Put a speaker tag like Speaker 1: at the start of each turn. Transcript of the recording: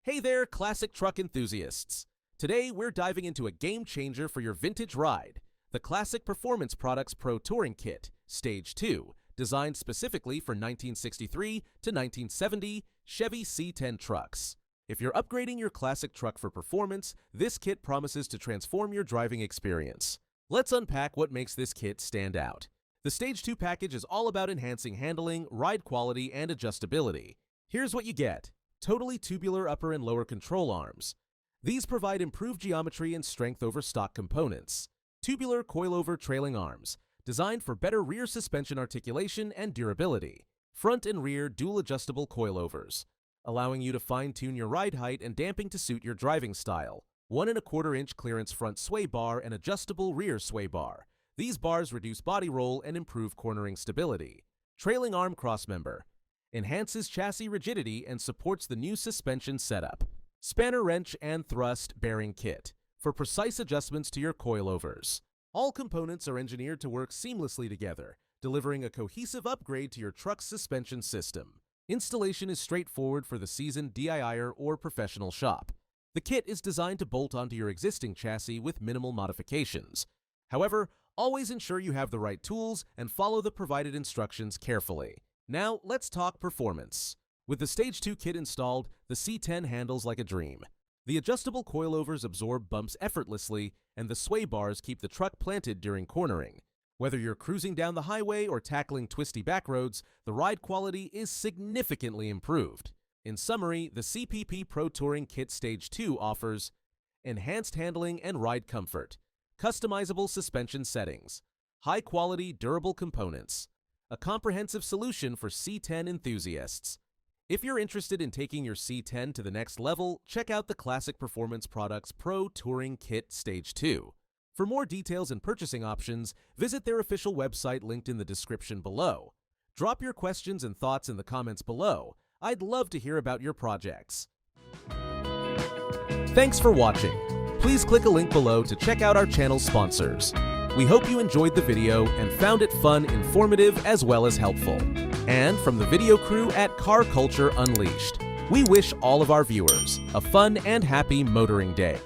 Speaker 1: Hey there, classic truck enthusiasts! Today we're diving into a game changer for your vintage ride, the Classic Performance Products Protouring Kit, Stage 2, designed specifically for 1963 to 1970 Chevy C10 trucks. If you're upgrading your classic truck for performance, this kit promises to transform your driving experience. Let's unpack what makes this kit stand out. The Stage 2 package is all about enhancing handling, ride quality, and adjustability. Here's what you get. Totally tubular upper and lower control arms. These provide improved geometry and strength over stock components. Tubular coilover trailing arms, designed for better rear suspension articulation and durability. Front and rear dual adjustable coilovers, allowing you to fine-tune your ride height and damping to suit your driving style. 1 1/4 inch clearance front sway bar and adjustable rear sway bar. These bars reduce body roll and improve cornering stability. Trailing arm crossmember. Enhances chassis rigidity and supports the new suspension setup. Spanner wrench and thrust bearing kit for precise adjustments to your coilovers. All components are engineered to work seamlessly together, delivering a cohesive upgrade to your truck's suspension system. Installation is straightforward for the seasoned DIYer or professional shop. The kit is designed to bolt onto your existing chassis with minimal modifications. However, always ensure you have the right tools and follow the provided instructions carefully. Now, let's talk performance. With the Stage 2 kit installed, the C10 handles like a dream. The adjustable coilovers absorb bumps effortlessly, and the sway bars keep the truck planted during cornering. Whether you're cruising down the highway or tackling twisty back roads, the ride quality is significantly improved. In summary, the CPP Protouring Kit Stage 2 offers enhanced handling and ride comfort, customizable suspension settings, high-quality, durable components, a comprehensive solution for C10 enthusiasts. If you're interested in taking your C10 to the next level, check out the Classic Performance Products Protouring Kit Stage 2. For more details and purchasing options, visit their official website linked in the description below. Drop your questions and thoughts in the comments below. I'd love to hear about your projects. Thanks for watching. Please click a link below to check out our channel sponsors. We hope you enjoyed the video and found it fun, informative, as well as helpful. And from the video crew at Car Culture Unleashed, we wish all of our viewers a fun and happy motoring day.